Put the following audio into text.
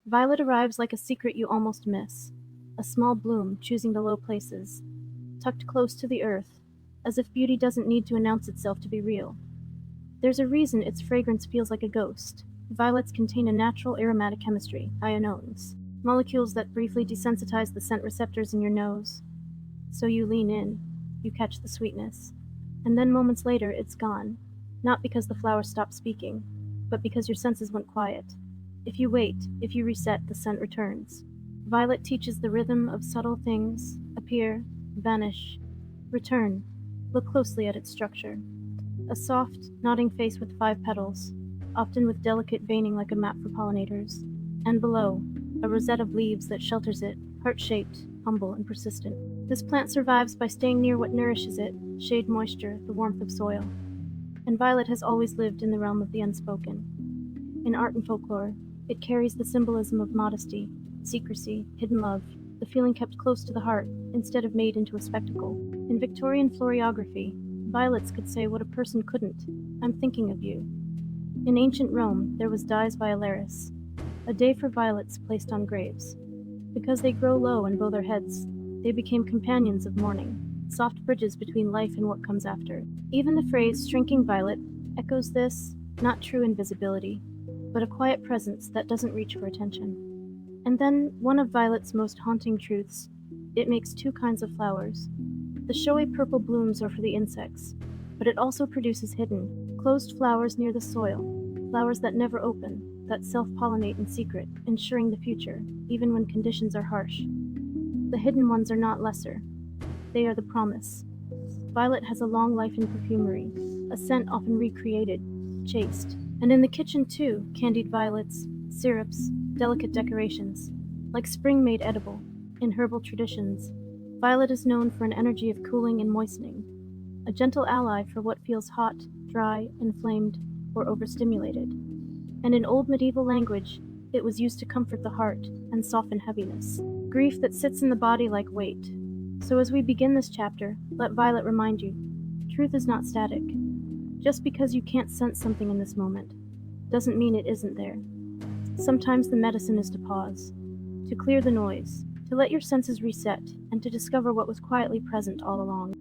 Violet arrives like a secret you almost miss, a small bloom choosing the low places, tucked close to the earth, as if beauty doesn't need to announce itself to be real. There's a reason its fragrance feels like a ghost. Violets contain a natural aromatic chemistry, ionones, molecules that briefly desensitize the scent receptors in your nose. So you lean in, you catch the sweetness, and then moments later it's gone, not because the flower stopped speaking, but because your senses went quiet. If you wait, if you reset, the scent returns. Violet teaches the rhythm of subtle things appear, vanish, return. Look closely at its structure. A soft, nodding face with 5 petals, often with delicate veining like a map for pollinators. And below, a rosette of leaves that shelters it, heart-shaped, humble, and persistent. This plant survives by staying near what nourishes it, shade, moisture, the warmth of soil. And Violet has always lived in the realm of the unspoken. In art and folklore, it carries the symbolism of modesty, secrecy, hidden love, the feeling kept close to the heart instead of made into a spectacle. In Victorian floriography, violets could say what a person couldn't: I'm thinking of you. In ancient Rome, there was Dies Violaris, a day for violets placed on graves. Because they grow low and bow their heads, they became companions of mourning, soft bridges between life and what comes after. Even the phrase shrinking violet echoes this, not true invisibility, but a quiet presence that doesn't reach for attention. And then, one of Violet's most haunting truths: it makes 2 kinds of flowers. The showy purple blooms are for the insects, but it also produces hidden, closed flowers near the soil, flowers that never open, that self-pollinate in secret, ensuring the future, even when conditions are harsh. The hidden ones are not lesser. They are the promise. Violet has a long life in perfumery, a scent often recreated, chaste. And in the kitchen too, candied violets, syrups, delicate decorations, like spring made edible. In herbal traditions, violet is known for an energy of cooling and moistening, a gentle ally for what feels hot, dry, inflamed, or overstimulated. And in old medieval language, it was used to comfort the heart and soften heaviness, grief that sits in the body like weight. So as we begin this chapter, let Violet remind you, truth is not static. Just because you can't sense something in this moment doesn't mean it isn't there. Sometimes the medicine is to pause, to clear the noise, to let your senses reset, and to discover what was quietly present all along.